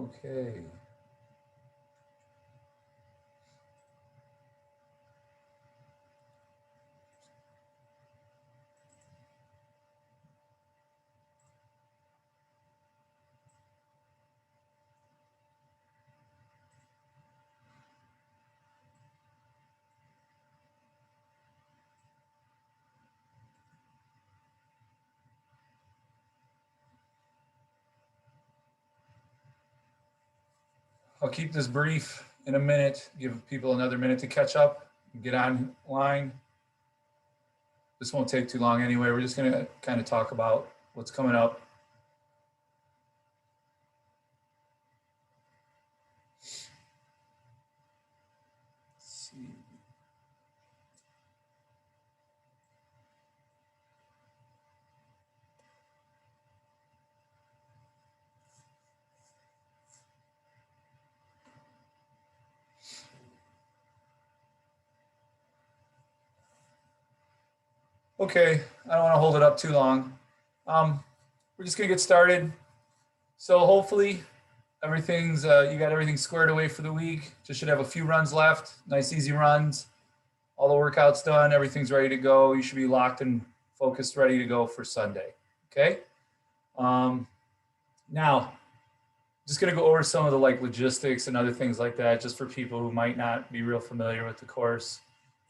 Okay. I'll keep this brief in a minute, give people another minute to catch up, get online. This won't take too long anyway. We're just going to kind of talk about what's coming up. Let's see. Okay, I don't want to hold it up too long. We're just going to get started. So hopefully everything's you got everything squared away for the week. Just should have a few runs left. Nice easy runs. All the workouts done. Everything's ready to go. You should be locked and focused, ready to go for Sunday. Okay. Now, just going to go over some of the like logistics and other things like that, just for people who might not be real familiar with the course.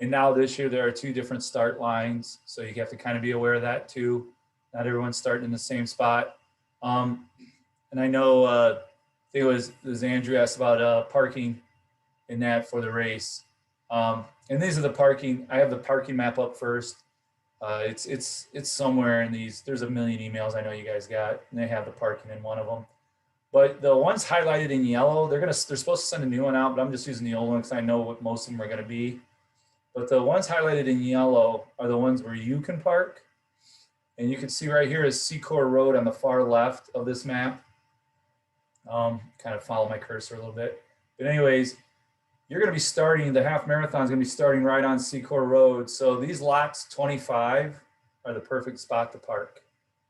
And now this year there are two different start lines, so you have to kind of be aware of that too. Not everyone's starting in the same spot. And I know I think it was Andrew asked about parking in that for the race. And these are the parking. I have the parking map up first. It's somewhere in these. There's a million emails I know you guys got, and they have the parking in one of them. But the ones highlighted in yellow, they're supposed to send a new one out, but I'm just using the old one because I know what most of them are going to be. But the ones highlighted in yellow are the ones where you can park. And you can see right here is Secor Road on the far left of this map. Kind of follow my cursor a little bit. But anyways, you're going to be starting, the half marathon is going to be starting right on Secor Road. So these lots 25 are the perfect spot to park.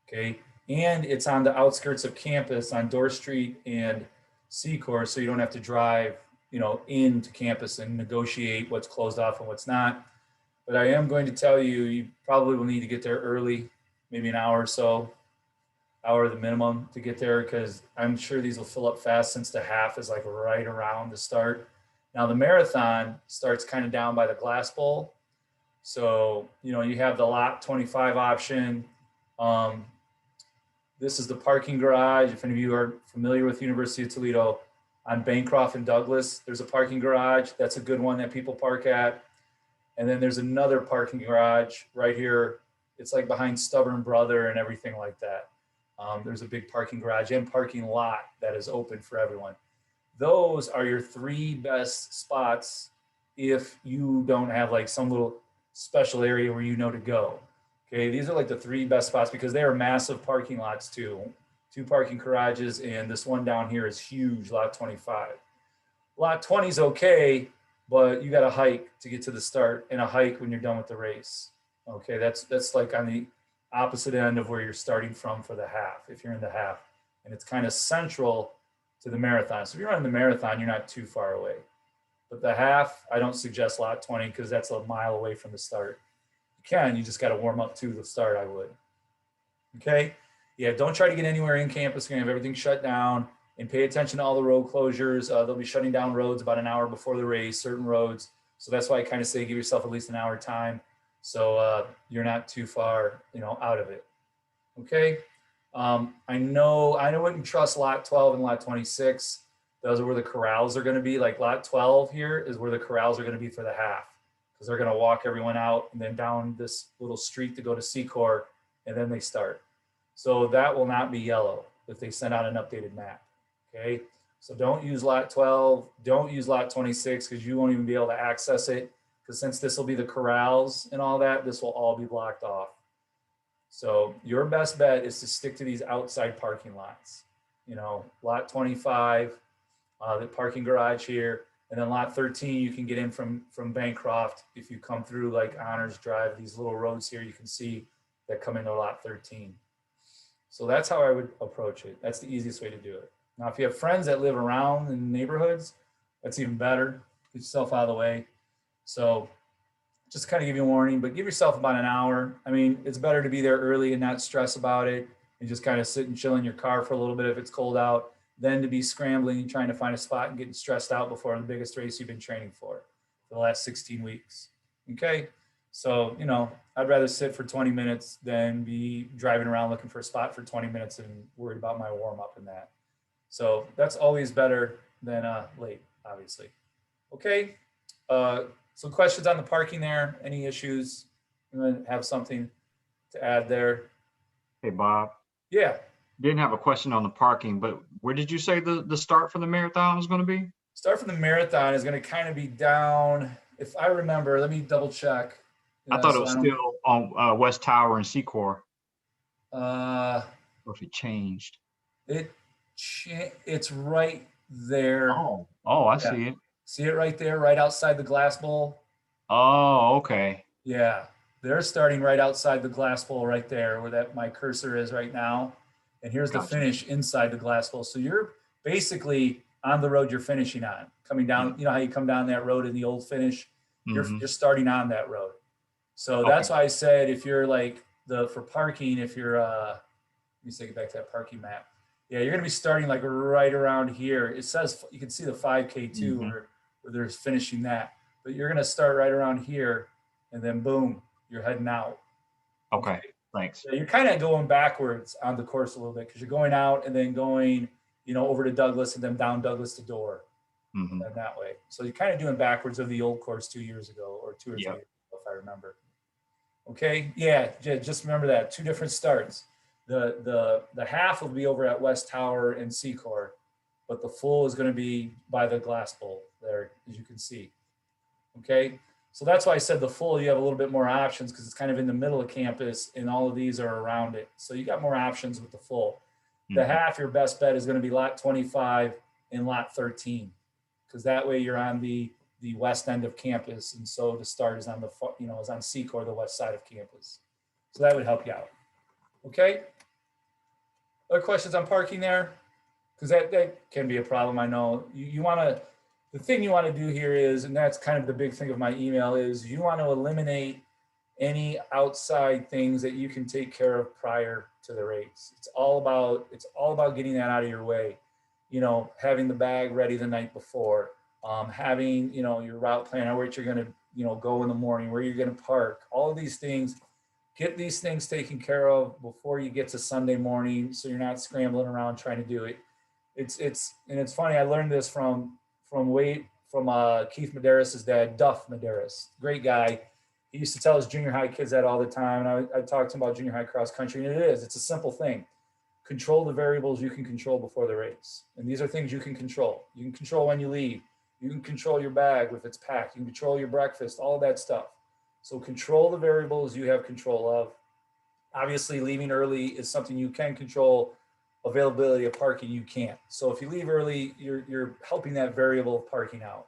Okay. And it's on the outskirts of campus on Dorr Street and Secor, so you don't have to drive, into campus and negotiate what's closed off and what's not. But I am going to tell you, you probably will need to get there early, maybe an hour or so, hour the minimum to get there, because I'm sure these will fill up fast since the half is like right around the start. Now the marathon starts kind of down by the glass bowl. So, you have the lot 25 option. This is the parking garage. If any of you are familiar with University of Toledo, on Bancroft and Douglas, there's a parking garage. That's a good one that people park at. And then there's another parking garage right here. It's like behind Stubborn Brother and everything like that. There's a big parking garage and parking lot that is open for everyone. Those are your three best spots if you don't have like some little special area where you know to go. Okay, these are like the three best spots because they are massive parking lots too. Two parking garages, and this one down here is huge, lot 25. Lot 20 is okay, but you got to hike to get to the start and a hike when you're done with the race. Okay, that's like on the opposite end of where you're starting from for the half, if you're in the half. And it's kind of central to the marathon. So if you're running the marathon, you're not too far away. But the half, I don't suggest lot 20 because that's a mile away from the start. You just got to warm up to the start, I would. Okay. Yeah, don't try to get anywhere in campus. You're going to have everything shut down, and pay attention to all the road closures. They'll be shutting down roads about an hour before the race, certain roads. So that's why I kind of say give yourself at least an hour time. So you're not too far, out of it. Okay. I know I wouldn't trust lot 12 and lot 26. Those are where the corrals are going to be. Like lot 12 here is where the corrals are going to be for the half, because they're going to walk everyone out and then down this little street to go to Secor, and then they start. So that will not be yellow if they send out an updated map. Okay. So don't use lot 12. Don't use lot 26 because you won't even be able to access it. Because since this will be the corrals and all that, this will all be blocked off. So your best bet is to stick to these outside parking lots. Lot 25, the parking garage here, and then lot 13, you can get in from Bancroft. If you come through like Honors Drive, these little roads here, you can see that come into lot 13. So that's how I would approach it. That's the easiest way to do it. Now, if you have friends that live around in neighborhoods, that's even better. Get yourself out of the way. So just kind of give you a warning, but give yourself about an hour. I mean, it's better to be there early and not stress about it and just kind of sit and chill in your car for a little bit if it's cold out, than to be scrambling and trying to find a spot and getting stressed out before the biggest race you've been training for the last 16 weeks. Okay. So, I'd rather sit for 20 minutes than be driving around looking for a spot for 20 minutes and worried about my warm up and that. So that's always better than late, obviously. Okay. So questions on the parking there? Any issues? And then have something to add there? Hey, Bob. Yeah. Didn't have a question on the parking, but where did you say the start for the marathon was going to be? Start from the marathon is going to kind of be down. If I remember, let me double check. I thought it was still on West Tower and Secor. Or if it changed. It's right there. Oh, I see it. See it right there, right outside the glass bowl? Oh, okay. Yeah, they're starting right outside the glass bowl right there where my cursor is right now. And here's the finish inside the glass bowl. So you're basically on the road you're finishing on, coming down. You know how you come down that road in the old finish? You're starting on that road. So that's why I said if you're like for parking, if you're, let me take it back to that parking map. Yeah, you're going to be starting like right around here. It says, you can see the 5K too, where they're finishing that. But you're going to start right around here and then boom, you're heading out. Okay. Thanks. So you're kind of going backwards on the course a little bit because you're going out and then going, over to Douglas and then down Douglas to Door. And then that way. So you're kind of doing backwards of the old course 2 years ago or 2 or 3 years ago, if I remember. Okay. Yeah. Just remember that 2 different starts. The half will be over at West Tower and Secor, but the full is going to be by the glass bowl there, as you can see. Okay. So that's why I said the full, you have a little bit more options because it's kind of in the middle of campus and all of these are around it. So you got more options with the full. The half, your best bet is going to be lot 25 and lot 13, because that way you're on the west end of campus. And so the start is on is on Secor, the west side of campus. So that would help you out. Okay. Other questions on parking there? Because that can be a problem. I know the thing you want to do here is, and that's kind of the big thing of my email, is you want to eliminate any outside things that you can take care of prior to the race. It's all about getting that out of your way. Having the bag ready the night before, having, your route plan, where you're going to, go in the morning, where you're going to park, all of these things. Get these things taken care of before you get to Sunday morning, so you're not scrambling around trying to do it. It's funny. I learned this from Keith Medeiros' dad, Duff Medeiros, great guy. He used to tell his junior high kids that all the time, and I talked to him about junior high cross country, and it's a simple thing. Control the variables you can control before the race, and these are things you can control. You can control when you leave. You can control your bag if it's packed. You can control your breakfast, all of that stuff. So control the variables you have control of. Obviously, leaving early is something you can control. Availability of parking, you can't. So if you leave early, you're helping that variable of parking out.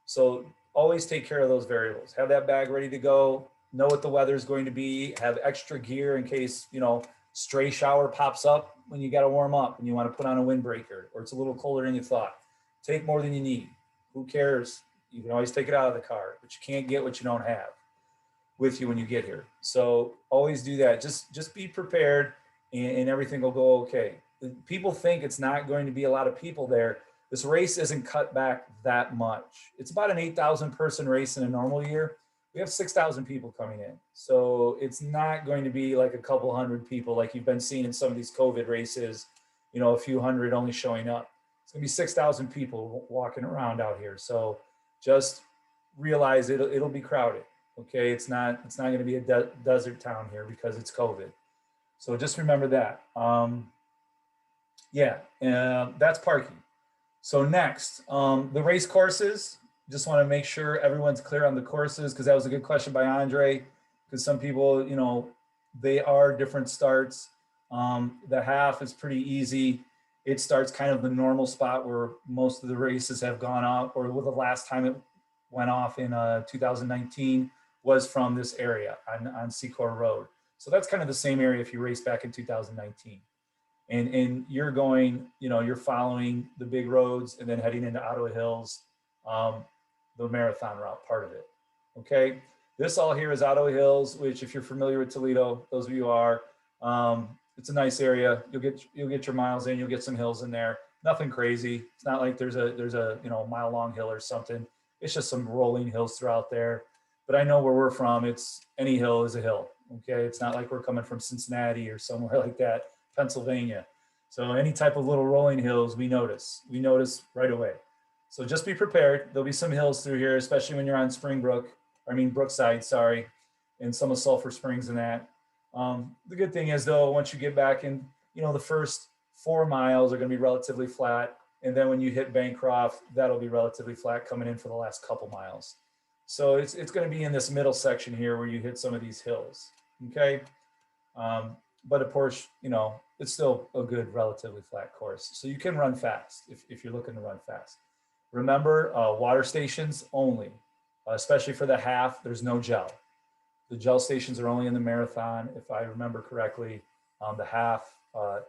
So always take care of those variables. Have that bag ready to go. Know what the weather is going to be. Have extra gear in case, stray shower pops up when you got to warm up and you want to put on a windbreaker, or it's a little colder than you thought. Take more than you need. Who cares? You can always take it out of the car, but you can't get what you don't have with you when you get here. So always do that. Just be prepared and everything will go okay. People think it's not going to be a lot of people there. This race isn't cut back that much. It's about an 8,000 person race in a normal year. We have 6,000 people coming in. So it's not going to be like a couple hundred people like you've been seeing in some of these COVID races, a few hundred only showing up. It's gonna be 6,000 people walking around out here. So just realize it'll be crowded. Okay, it's not going to be a desert town here because it's COVID. So just remember that. That's parking. So next, the race courses. Just want to make sure everyone's clear on the courses, because that was a good question by Andre. Because some people, they are different starts. The half is pretty easy. It starts kind of the normal spot where most of the races have gone off, or the last time it went off in 2019 was from this area on Secor Road. So that's kind of the same area if you race back in 2019. and you're going, you're following the big roads and then heading into Ottawa Hills, the marathon route part of it. Okay. This all here is Ottawa Hills, which if you're familiar with Toledo, those of you are, it's a nice area. You'll get your miles in, you'll get some hills in there. Nothing crazy. It's not like there's a mile long hill or something. It's just some rolling hills throughout there. But I know where we're from, it's any hill is a hill. Okay. It's not like we're coming from Cincinnati or somewhere like that, Pennsylvania. So any type of little rolling hills, we notice right away. So just be prepared. There'll be some hills through here, especially when you're on Brookside, sorry, and some of Sulphur Springs and that. The good thing is though, once you get back in, the first 4 miles are going to be relatively flat. And then when you hit Bancroft, that'll be relatively flat coming in for the last couple miles. So it's going to be in this middle section here where you hit some of these hills. Okay. But of course, it's still a good, relatively flat course. So you can run fast if you're looking to run fast. Remember, water stations only, especially for the half, there's no gel. The gel stations are only in the marathon. If I remember correctly, the half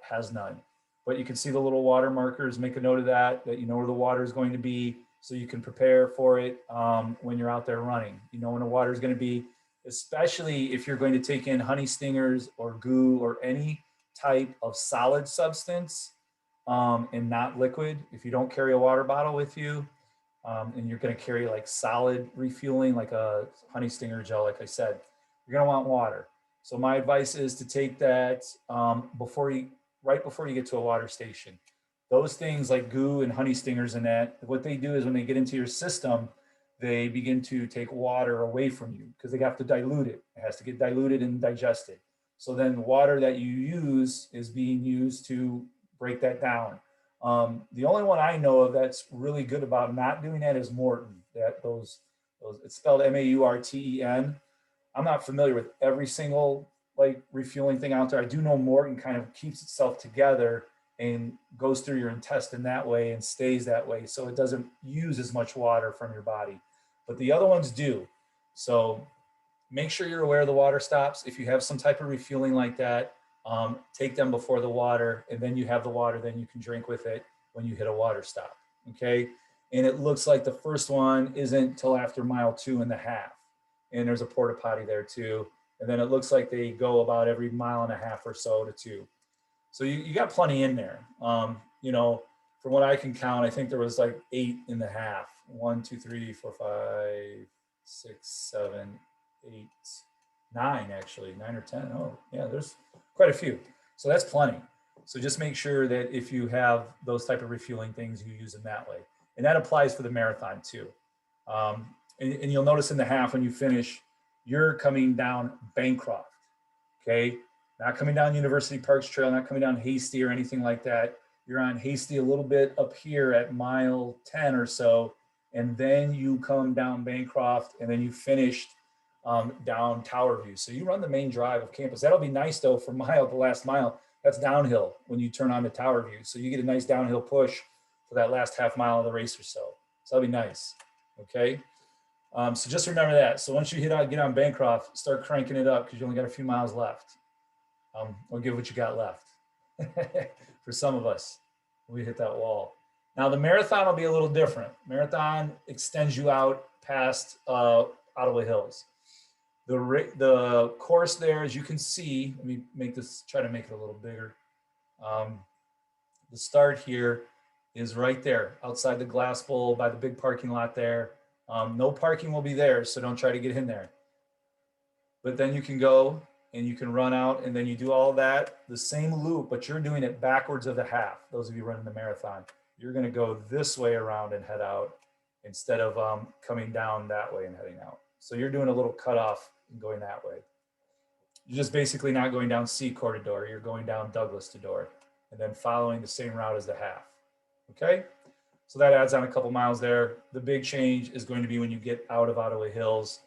has none. But you can see the little water markers, make a note of that you know where the water is going to be so you can prepare for it when you're out there running. You know when the water is going to be, especially if you're going to take in honey stingers or goo or any type of solid substance and not liquid. If you don't carry a water bottle with you and you're going to carry like solid refueling, like a honey stinger gel, like I said, you're going to want water. So my advice is to take that right before you get to a water station. Those things like goo and honey stingers and that, what they do is when they get into your system, they begin to take water away from you because they have to dilute it. It has to get diluted and digested. So then water that you use is being used to break that down. The only one I know of that's really good about not doing that is Maurten. Those it's spelled Maurten. I'm not familiar with every single like refueling thing out there. I do know Maurten kind of keeps itself together and goes through your intestine that way and stays that way. So it doesn't use as much water from your body, but the other ones do. So make sure you're aware of the water stops. If you have some type of refueling like that, take them before the water, and then you have the water, then you can drink with it when you hit a water stop. Okay. And it looks like the first one isn't till after mile 2.5. And there's a porta potty there too. And then it looks like they go about every 1.5 miles or so to 2. So you got plenty in there. From what I can count, I think there was like 8.5. 1, 2, 3, 4, 5, 6, 7, 8, 9, actually 9 or 10. Oh yeah, there's quite a few. So that's plenty. So just make sure that if you have those type of refueling things, you use them that way. And that applies for the marathon too. And you'll notice in the half when you finish, you're coming down Bancroft, okay? Not coming down University Parks Trail, not coming down Hasty or anything like that. You're on Hasty a little bit up here at mile 10 or so, and then you come down Bancroft, and then you finished down Tower View. So you run the main drive of campus. That'll be nice though for the last mile. That's downhill when you turn on to Tower View. So you get a nice downhill push for that last half mile of the race or so. So that'll be nice, okay? So just remember that. So once you get on Bancroft, start cranking it up because you only got a few miles left. Or give what you got left for some of us when we hit that wall. Now the marathon will be a little different. Marathon extends you out past Ottawa Hills. The course there, as you can see, let me try to make it a little bigger. The start here is right there outside the glass bowl by the big parking lot there. No parking will be there, so don't try to get in there. But then you can go and you can run out, and then you do all that, the same loop, but you're doing it backwards of the half. Those of you running the marathon, you're going to go this way around and head out instead of coming down that way and heading out. So you're doing a little cutoff and going that way. You're just basically not going down C Corridor. You're going down Douglas to Door and then following the same route as the half. Okay. So that adds on a couple miles there. The big change is going to be when you get out of Ottawa Hills.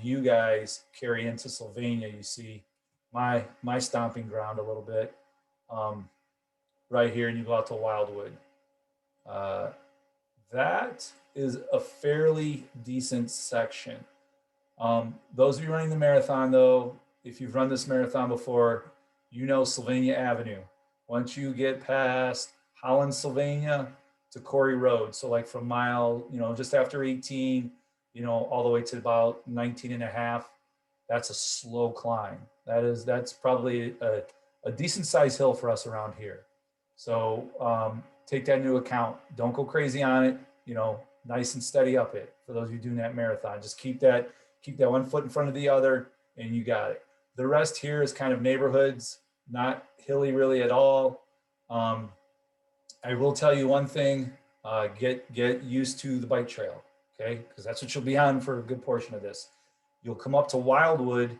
You guys carry into Sylvania. You see my stomping ground a little bit right here, and you go out to Wildwood. That is a fairly decent section. Those of you running the marathon, though, if you've run this marathon before, you know Sylvania Avenue. once you get past Holland, Sylvania to Corey Road. So like from mile, just after 18, all the way to about 19 and a half, that's a slow climb. That's probably a decent sized hill for us around here. So take that into account. Don't go crazy on it. Nice and steady up it. For those of you doing that marathon, just keep that 1 foot in front of the other, and you got it. The rest here is kind of neighborhoods, not hilly really at all. I will tell you one thing: get used to the bike trail, okay? Because that's what you'll be on for a good portion of this. You'll come up to Wildwood,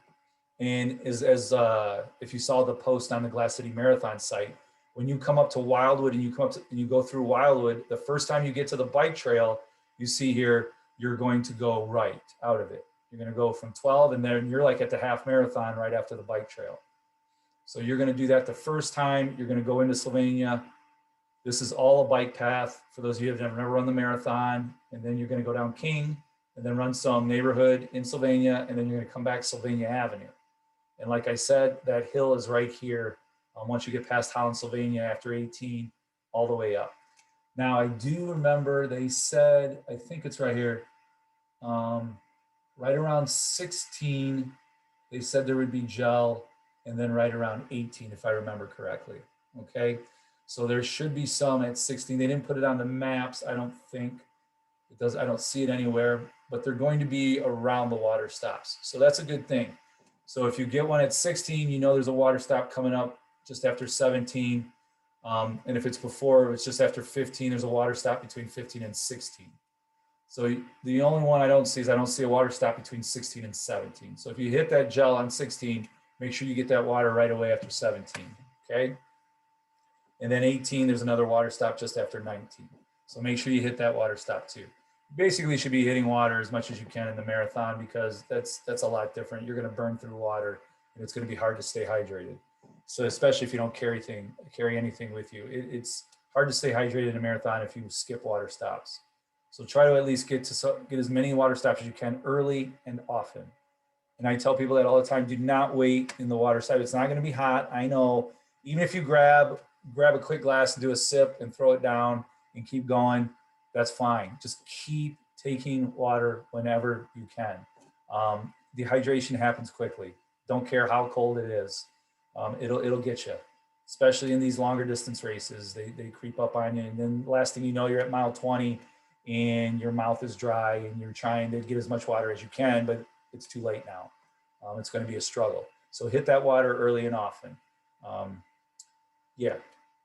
and as if you saw the post on the Glass City Marathon site, when you come up to Wildwood and you go through Wildwood, the first time you get to the bike trail, you see here, you're going to go right out of it. You're going to go from 12, and then you're like at the half marathon right after the bike trail. So you're going to do that the first time. You're going to go into Sylvania. This is all a bike path for those of you who have never run the marathon. And then you're going to go down King and then run some neighborhood in Sylvania. And then you're going to come back Sylvania Avenue. And like I said, that hill is right here. Once you get past Holland, Sylvania after 18, all the way up. Now I do remember they said, I think it's right here, right around 16, they said there would be gel, and then right around 18, if I remember correctly. Okay, so there should be some at 16. They didn't put it on the maps, I don't think. It does. I don't see it anywhere, but they're going to be around the water stops. So that's a good thing. So if you get one at 16, there's a water stop coming up just after 17. And if it's before, it's just after 15, there's a water stop between 15 and 16. So the only one I don't see is I don't see a water stop between 16 and 17. So if you hit that gel on 16, make sure you get that water right away after 17, okay? And then 18, there's another water stop just after 19. So make sure you hit that water stop too. Basically, you should be hitting water as much as you can in the marathon because that's a lot different. You're going to burn through water, and it's going to be hard to stay hydrated. So especially if you don't carry anything with you, it's hard to stay hydrated in a marathon if you skip water stops. So try to at least get as many water stops as you can early and often. And I tell people that all the time: do not wait in the water stop. It's not going to be hot. I know. Even if you grab a quick glass and do a sip and throw it down and keep going, that's fine. Just keep taking water whenever you can. Dehydration happens quickly. Don't care how cold it is. It'll get you, especially in these longer distance races. They creep up on you, and then last thing you know, you're at mile 20 and your mouth is dry and you're trying to get as much water as you can, but it's too late now. It's going to be a struggle. So hit that water early and often. Yeah.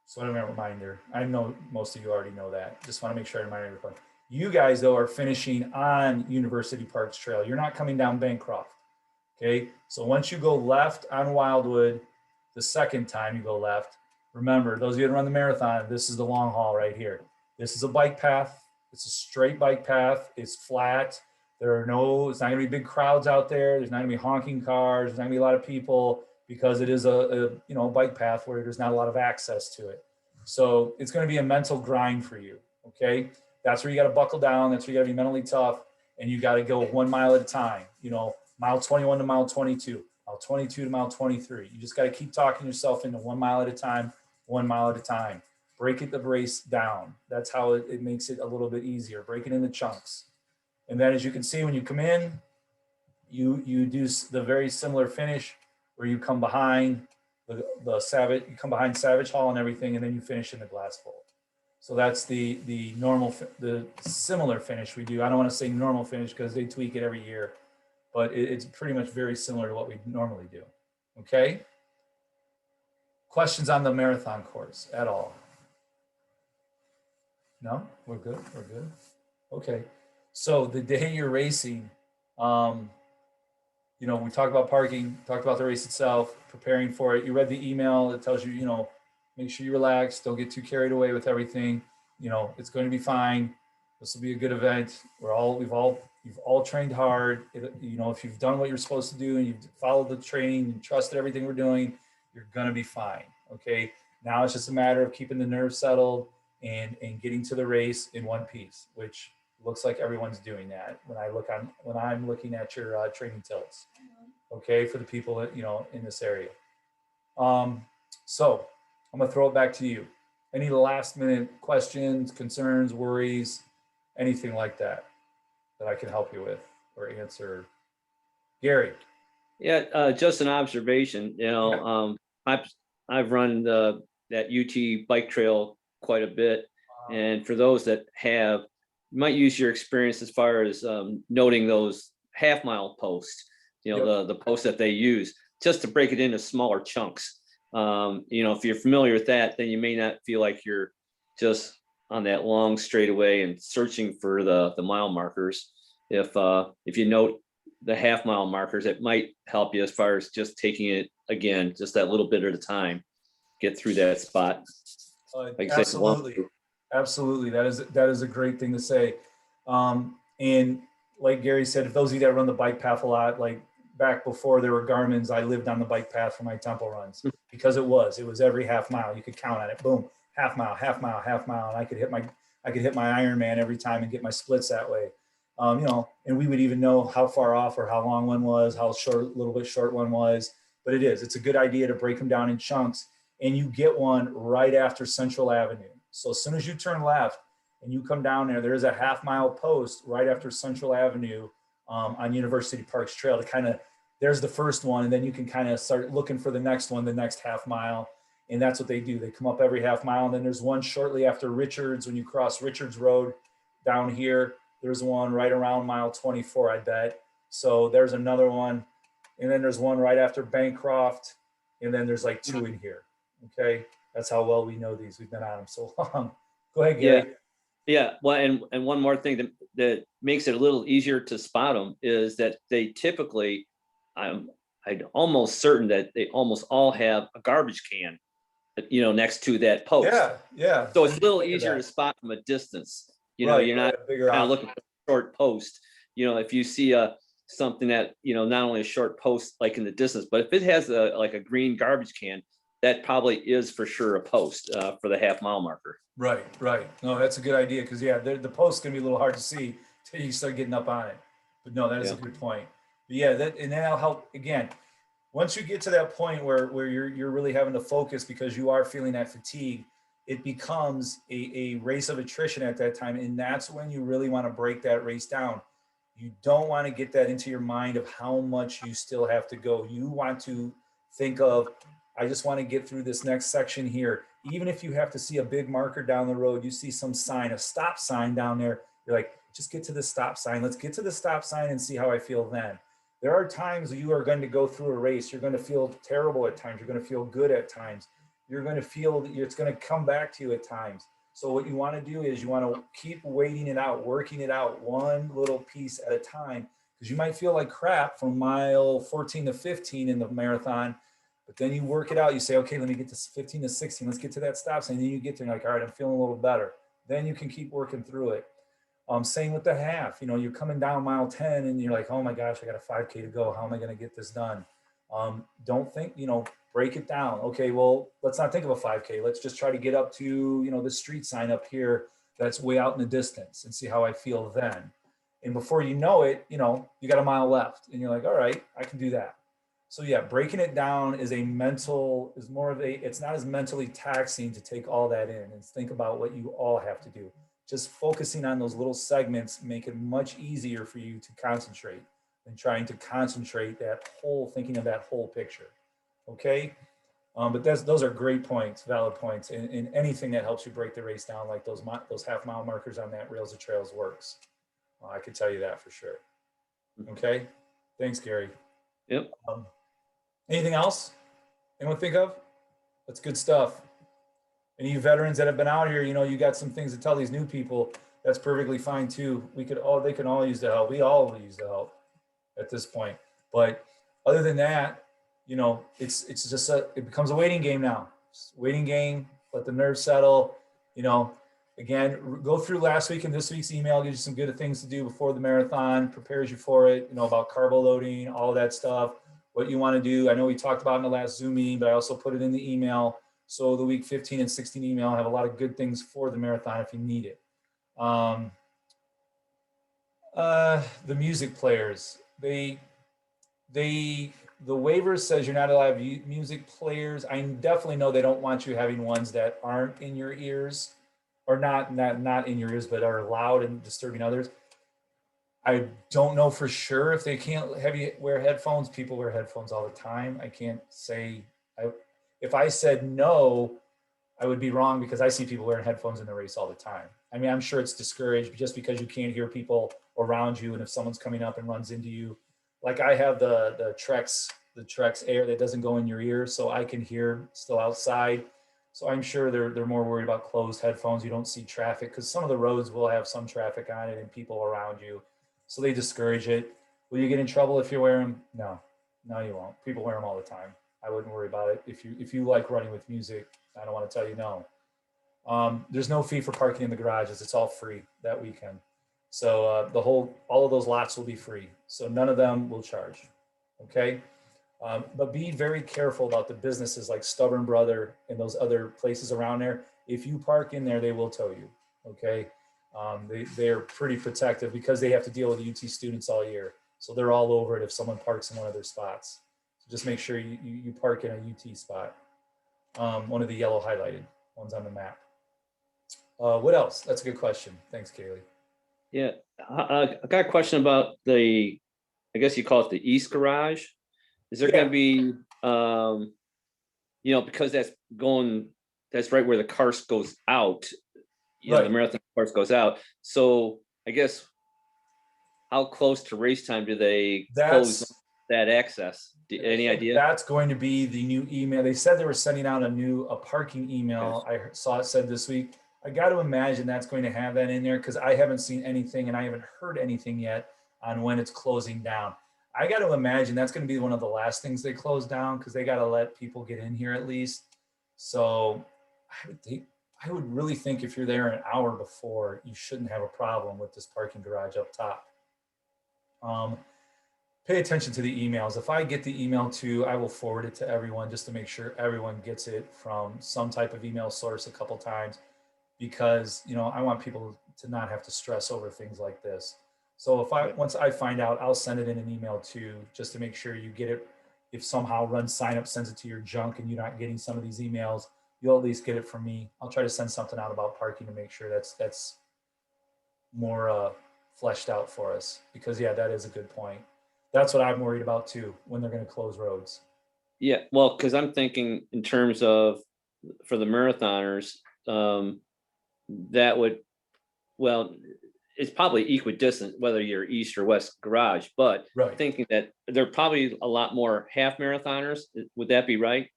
So I'm a reminder. I know most of you already know that. Just want to make sure I remind everyone. You guys, though, are finishing on University Parks Trail. You're not coming down Bancroft. Okay. So once you go left on Wildwood, the second time you go left, remember, those of you that run the marathon, this is the long haul right here. This is a bike path. It's a straight bike path. It's flat. It's not going to be big crowds out there. There's not going to be honking cars. There's not going to be a lot of people because it is a bike path where there's not a lot of access to it. So it's going to be a mental grind for you. Okay. That's where you got to buckle down. That's where you got to be mentally tough, and you got to go 1 mile at a time, mile 21 to mile 22, mile 22 to mile 23. You just got to keep talking yourself into 1 mile at a time, 1 mile at a time. Break the race down. That's how it makes it a little bit easier. Break it into chunks. And then as you can see, when you come in, you do the very similar finish where you come behind the Savage, you come behind Savage Hall and everything, and then you finish in the Glass Bowl. So that's the similar finish we do. I don't want to say normal finish because they tweak it every year, but it's pretty much very similar to what we normally do. Okay? Questions on the marathon course at all? No? We're good? We're good? Okay. So the day you're racing, we talked about parking, talked about the race itself, preparing for it. You read the email that tells you, make sure you relax, don't get too carried away with everything. It's going to be fine. This will be a good event. You've all trained hard. If you've done what you're supposed to do and you've followed the training and trusted everything we're doing, you're going to be fine. Okay. Now it's just a matter of keeping the nerves settled and getting to the race in one piece, which looks like everyone's doing that when I'm looking at your training tilts. Okay. For the people that, in this area. So I'm gonna throw it back to you. Any last minute questions, concerns, worries, anything like that that I can help you with or answer? Gary. Yeah, just an observation. Yeah. I've run that UT bike trail quite a bit, and for those that have, you might use your experience as far as noting those half-mile posts. Yep. The posts that they use, just to break it into smaller chunks. If you're familiar with that, then you may not feel like you're just on that long straightaway and searching for the mile markers. If you note the half-mile markers, it might help you as far as just taking it again, just that little bit at a time, get through that spot. Like I say, Absolutely. Absolutely. That is a great thing to say. And like Gary said, if those of you that run the bike path a lot, like back before there were Garmin's, I lived on the bike path for my tempo runs because it was every half mile. You could count on it. Boom, half mile, half mile, half mile. And I could hit my Ironman every time and get my splits that way. And we would even know how far off or how long one was, how short, little bit short one was. But it's a good idea to break them down in chunks. And you get one right after Central Avenue. So as soon as you turn left and you come down there, there is a half-mile post right after Central Avenue on University Parks Trail to there's the first one. And then you can kind of start looking for the next one, the next half mile. And that's what they do. They come up every half mile. And then there's one shortly after Richards, when you cross Richards Road down here. There's one right around mile 24, I bet. So there's another one. And then there's one right after Bancroft. And then there's like two in here. Okay. That's how well we know these. We've been on them so long. Go ahead, Gary. Yeah. Well, and one more thing that makes it a little easier to spot them is that they typically, I'm almost certain that they almost all have a garbage can, next to that post. Yeah. So it's a little easier to spot from a distance. You're not kind of looking for a short post. If you see something that, not only a short post like in the distance, but if it has like a green garbage can, that probably is for sure a post for the half-mile marker. Right. No, that's a good idea because the post can be a little hard to see till you start getting up on it. But no, that is a good point. But that'll help again. Once you get to that point where you're really having to focus because you are feeling that fatigue, it becomes a race of attrition at that time. And that's when you really want to break that race down. You don't want to get that into your mind of how much you still have to go. You want to think of, I just want to get through this next section here. Even if you have to see a big marker down the road, you see some sign, a stop sign down there, you're like, just get to the stop sign. Let's get to the stop sign and see how I feel then. There are times you are going to go through a race. You're going to feel terrible at times. You're going to feel good at times. You're going to feel that it's going to come back to you at times. So what you want to do is you want to keep waiting it out, working it out one little piece at a time, because you might feel like crap from mile 14 to 15 in the marathon, but then you work it out. You say, okay, let me get to 15 to 16. Let's get to that stop sign. And then you get there and you're like, all right, I'm feeling a little better. Then you can keep working through it. Same with the half. You're coming down mile 10 and you're like, oh my gosh, I got a 5K to go. How am I going to get this done? Don't think, break it down. Okay, well, let's not think of a 5K. Let's just try to get up to, the street sign up here that's way out in the distance and see how I feel then. And before you know it, you got a mile left and you're like, all right, I can do that. So breaking it down it's not as mentally taxing to take all that in and think about what you all have to do. Just focusing on those little segments make it much easier for you to concentrate than trying to concentrate thinking of that whole picture. Okay. But those are great points, valid points, and anything that helps you break the race down, like those half-mile markers on that Rails to Trails works. I could tell you that for sure. Okay. Thanks, Gary. Yep. Anything else anyone think of? That's good stuff. Any of you veterans that have been out here, you got some things to tell these new people. That's perfectly fine too. They can all use the help. We all use the help at this point. But other than that, it's just it becomes a waiting game now. Waiting game. Let the nerves settle. Again, go through last week and this week's email. Gives you some good things to do before the marathon. Prepares you for it. About carbo loading, all of that stuff. What you want to do. I know we talked about in the last Zoom meeting, but I also put it in the email. So the week 15 and 16 email have a lot of good things for the marathon if you need it. The music players, they the waiver says you're not allowed to have music players. I definitely know they don't want you having ones that aren't in your ears, or not in your ears, but are loud and disturbing others. I don't know for sure if they can't have you wear headphones. People wear headphones all the time. I can't say. If I said no, I would be wrong, because I see people wearing headphones in the race all the time. I mean, I'm sure it's discouraged just because you can't hear people around you, and if someone's coming up and runs into you, like I have the Trex Air that doesn't go in your ear, so I can hear still outside. So I'm sure they're more worried about closed headphones. You don't see traffic, because some of the roads will have some traffic on it and people around you, so they discourage it. Will you get in trouble if you wear them? No, no, you won't. People wear them all the time. I wouldn't worry about it. If you like running with music, I don't want to tell you no. There's no fee for parking in the garages. It's all free that weekend. So all of those lots will be free. So none of them will charge. Okay. But be very careful about the businesses like Stubborn Brother and those other places around there. If you park in there, they will tow you. Okay. They're pretty protective because they have to deal with UT students all year. So they're all over it if someone parks in one of their spots. So just make sure you park in a UT spot. One of the yellow highlighted ones on the map. What else? That's a good question. Thanks, Kaylee. Yeah, I got a question about I guess you call it the east garage. Is there Yeah. gonna be, because that's right where the cars goes out, the Right. marathon course goes out. So I guess how close to race time do they close That's that access? Any idea? That's going to be the new email. They said they were sending out a parking email. I saw it said this week. I got to imagine that's going to have that in there, because I haven't seen anything and I haven't heard anything yet on when it's closing down. I got to imagine that's going to be one of the last things they close down, because they got to let people get in here at least. So I would really think if you're there an hour before, you shouldn't have a problem with this parking garage up top. Pay attention to the emails. If I get the email too, I will forward it to everyone just to make sure everyone gets it from some type of email source a couple times, because I want people to not have to stress over things like this. So once I find out, I'll send it in an email too, just to make sure you get it. If somehow Run Sign Up sends it to your junk and you're not getting some of these emails, you'll at least get it from me. I'll try to send something out about parking to make sure that's more fleshed out for us, because yeah, that is a good point. That's what I'm worried about too, when they're going to close roads. Yeah, well, because I'm thinking in terms of for the marathoners, that would, well, it's probably equidistant whether you're east or west garage, but Right. thinking that there are probably a lot more half marathoners. Would that be right?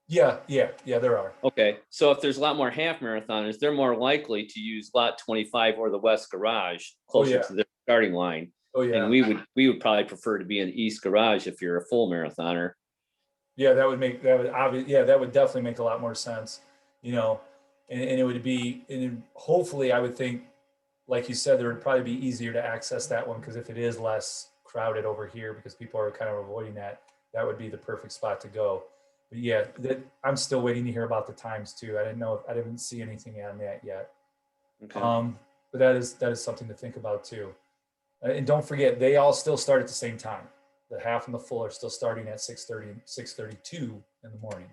Yeah, there are. Okay, so if there's a lot more half marathoners, they're more likely to use lot 25 or the west garage closer yeah. to their starting line. Oh yeah. And we would probably prefer to be in the east garage if you're a full marathoner. Yeah, that would definitely make a lot more sense, and it would be, and hopefully I would think, like you said, there would probably be easier to access that one, because if it is less crowded over here, because people are kind of avoiding that would be the perfect spot to go. But yeah, I'm still waiting to hear about the times too. I didn't see anything on that yet. Okay. But that is something to think about too. And don't forget, they all still start at the same time. The half and the full are still starting at 6:30, 6:32 in the morning.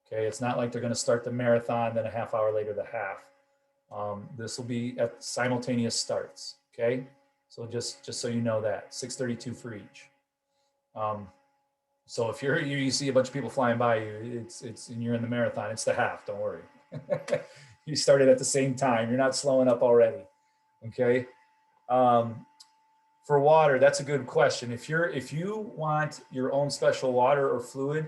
Okay, it's not like they're going to start the marathon, then a half hour later the half. This will be at simultaneous starts. Okay, so just so you know that 6:32 for each. So if you see a bunch of people flying by you, it's and you're in the marathon, it's the half. Don't worry. You started at the same time. You're not slowing up already. Okay. For water, that's a good question. If you want your own special water or fluid,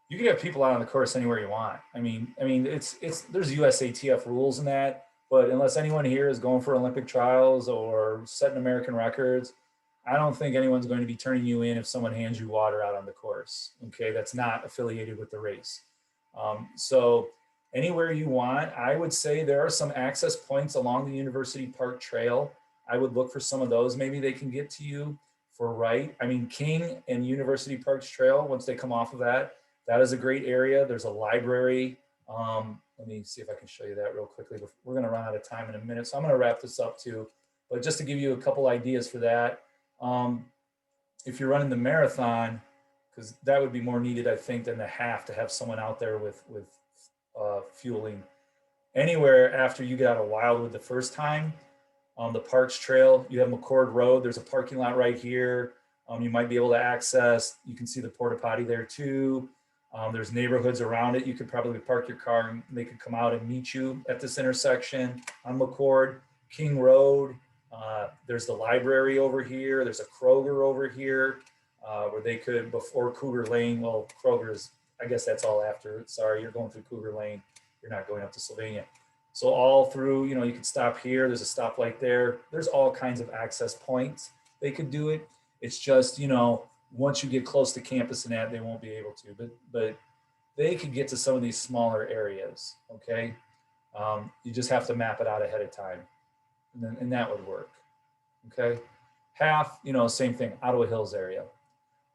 you can have people out on the course anywhere you want. I mean, it's there's USATF rules in that, but unless anyone here is going for Olympic trials or setting American records, I don't think anyone's going to be turning you in if someone hands you water out on the course. Okay, that's not affiliated with the race. So anywhere you want, I would say there are some access points along the University Park Trail. I would look for some of those. Maybe they can get to you for right. I mean, King and University Parks Trail, once they come off of that is a great area. There's a library. Let me see if I can show you that real quickly. We're going to run out of time in a minute, so I'm going to wrap this up too. But just to give you a couple ideas for that, if you're running the marathon, because that would be more needed, I think, than the half to have someone out there with fueling. Anywhere after you get out of Wildwood the first time, on the Parks Trail, you have McCord Road. There's a parking lot right here. You might be able to access. You can see the porta potty there too. There's neighborhoods around it. You could probably park your car and they could come out and meet you at this intersection on McCord. King Road. There's the library over here. There's a Kroger over here where they could, before Cougar Lane. Well, Kroger's, I guess that's all after. Sorry, you're going through Cougar Lane. You're not going up to Sylvania. So all through, you know, you could stop here. There's a stoplight there. There's all kinds of access points. They could do it. It's just, you know, once you get close to campus and that, they won't be able to. But they could get to some of these smaller areas. Okay, you just have to map it out ahead of time, and that would work. Okay, half, you know, same thing. Ottawa Hills area.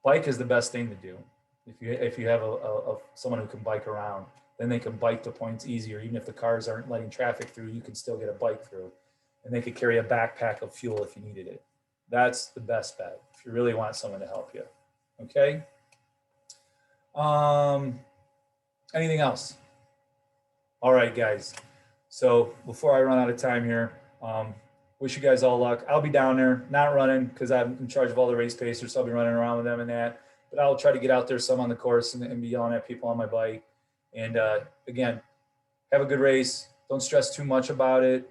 Bike is the best thing to do. If you have a someone who can bike around, then they can bike to points easier. Even if the cars aren't letting traffic through, you can still get a bike through. And they could carry a backpack of fuel if you needed it. That's the best bet if you really want someone to help you. Okay. Anything else? All right, guys. So before I run out of time here, wish you guys all luck. I'll be down there, not running because I'm in charge of all the race pacers. So I'll be running around with them and that. But I'll try to get out there some on the course and be yelling at people on my bike. And again, have a good race. Don't stress too much about it.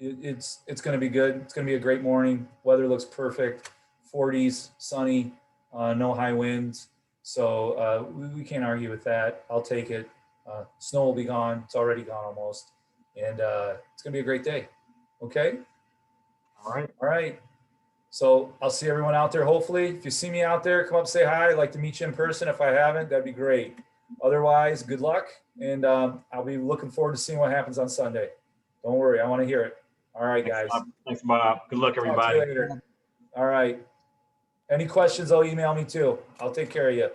It's going to be good. It's going to be a great morning. Weather looks perfect. 40s, sunny, no high winds. So we can't argue with that. I'll take it. Snow will be gone. It's already gone almost. And it's going to be a great day. Okay? All right. All right. So I'll see everyone out there, hopefully. If you see me out there, come up, say hi. I'd like to meet you in person. If I haven't, that'd be great. Otherwise, good luck. And I'll be looking forward to seeing what happens on Sunday. Don't worry. I want to hear it. All right, guys. Thanks, Bob. Good luck, Talk to you everybody. later. All right. Any questions, I'll email me too. I'll take care of you.